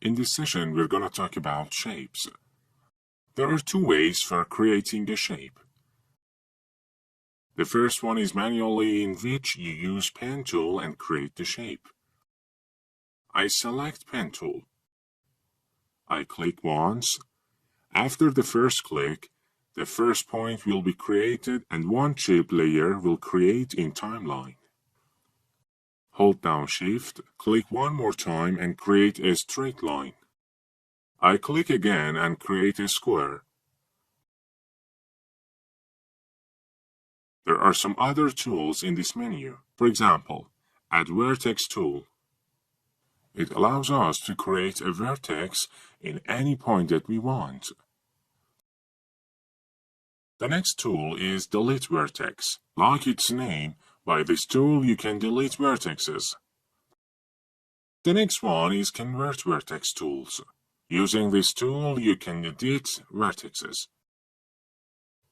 In this session, we're going to talk about shapes. There are two ways for creating a shape. The first one is manually, in which you use pen tool and create the shape. I select pen tool. I click once. After the first click, the first point will be created and one shape layer will create in timeline. Hold down Shift, click one more time and create a straight line. I click again and create a square. There are some other tools in this menu. For example, Add Vertex tool. It allows us to create a vertex in any point that we want. The next tool is Delete Vertex. Like its name, by this tool you can delete vertexes. The next one is Convert Vertex tools. Using this tool, you can edit vertexes.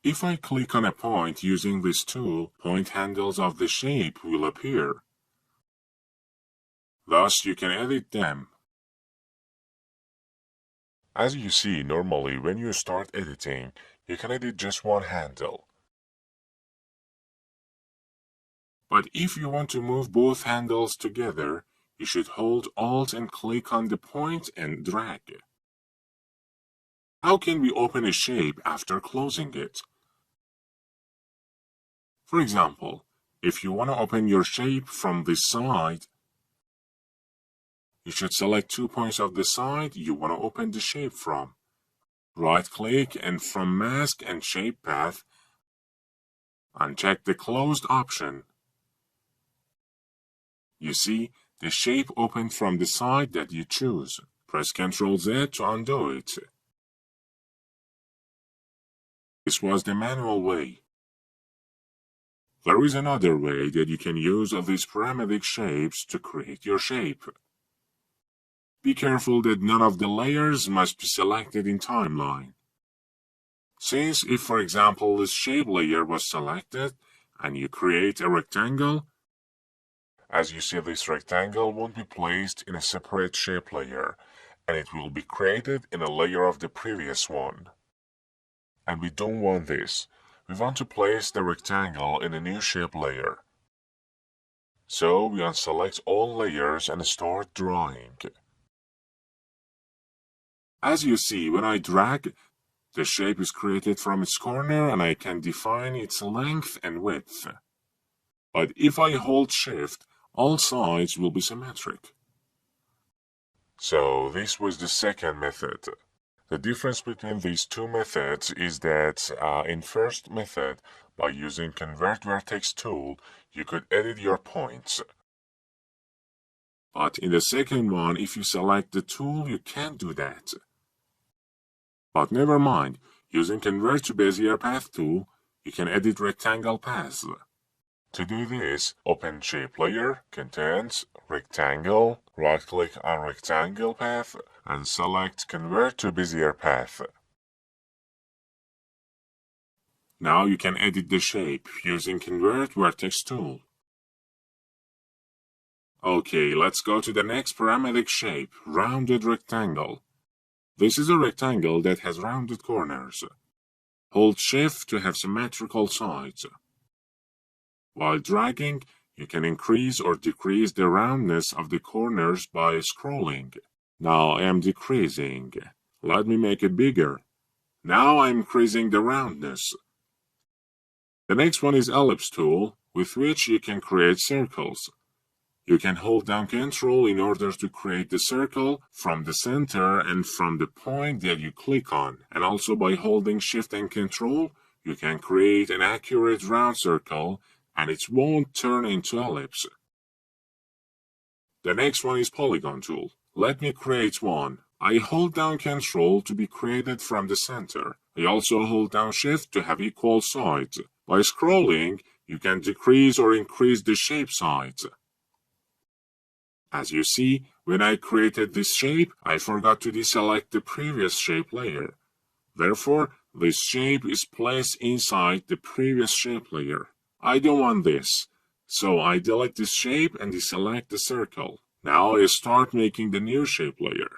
If I click on a point using this tool, point handles of the shape will appear. Thus, you can edit them. As you see, normally when you start editing, you can edit just one handle. But if you want to move both handles together, you should hold Alt and click on the point and drag. How can we open a shape after closing it? For example, if you want to open your shape from this side, you should select 2 points of the side you want to open the shape from. Right-click and from Mask and Shape Path, uncheck the Closed option. You see, the shape opened from the side that you choose. Press Ctrl Z to undo it. This was the manual way. There is another way that you can use these parametric shapes to create your shape. Be careful that none of the layers must be selected in timeline. Since if, for example, this shape layer was selected and you create a rectangle, as you see, this rectangle won't be placed in a separate shape layer, and it will be created in a layer of the previous one. And we don't want this. We want to place the rectangle in a new shape layer. So we unselect all layers and start drawing. As you see, when I drag, the shape is created from its corner and I can define its length and width. But if I hold Shift, all sides will be symmetric. So this was the second method. The difference between these two methods is that in first method, by using Convert Vertex tool, you could edit your points. But in the second one, if you select the tool, you can't do that. But never mind, using Convert to Bezier Path tool, you can edit rectangle paths. To do this, open Shape Layer, Contents, Rectangle, right-click on Rectangle Path, and select Convert to Bezier Path. Now you can edit the shape using Convert Vertex tool. Okay, let's go to the next parametric shape, Rounded Rectangle. This is a rectangle that has rounded corners. Hold Shift to have symmetrical sides. While dragging, you can increase or decrease the roundness of the corners by scrolling. Now I am decreasing. Let me make it bigger. Now I am increasing the roundness. The next one is Ellipse tool, with which you can create circles. You can hold down Ctrl in order to create the circle from the center and from the point that you click on. And also by holding Shift and Ctrl, you can create an accurate round circle and it won't turn into ellipse. The next one is Polygon tool. Let me create one. I hold down Ctrl to be created from the center. I also hold down Shift to have equal sides. By scrolling, you can decrease or increase the shape size. As you see, when I created this shape, I forgot to deselect the previous shape layer. Therefore, this shape is placed inside the previous shape layer. I don't want this, so I delete this shape and deselect the circle. Now I start making the new shape layer.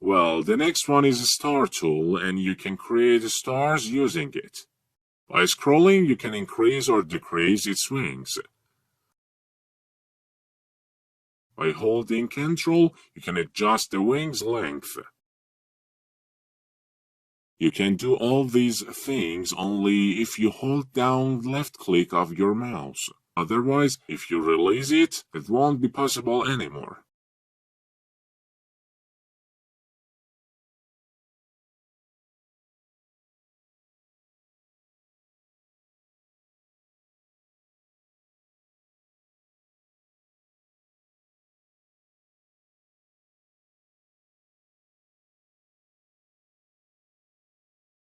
Well, the next one is a star tool, and you can create stars using it. By scrolling, you can increase or decrease its wings. By holding Ctrl, you can adjust the wing's length. You can do all these things only if you hold down left click of your mouse. Otherwise, if you release it, it won't be possible anymore.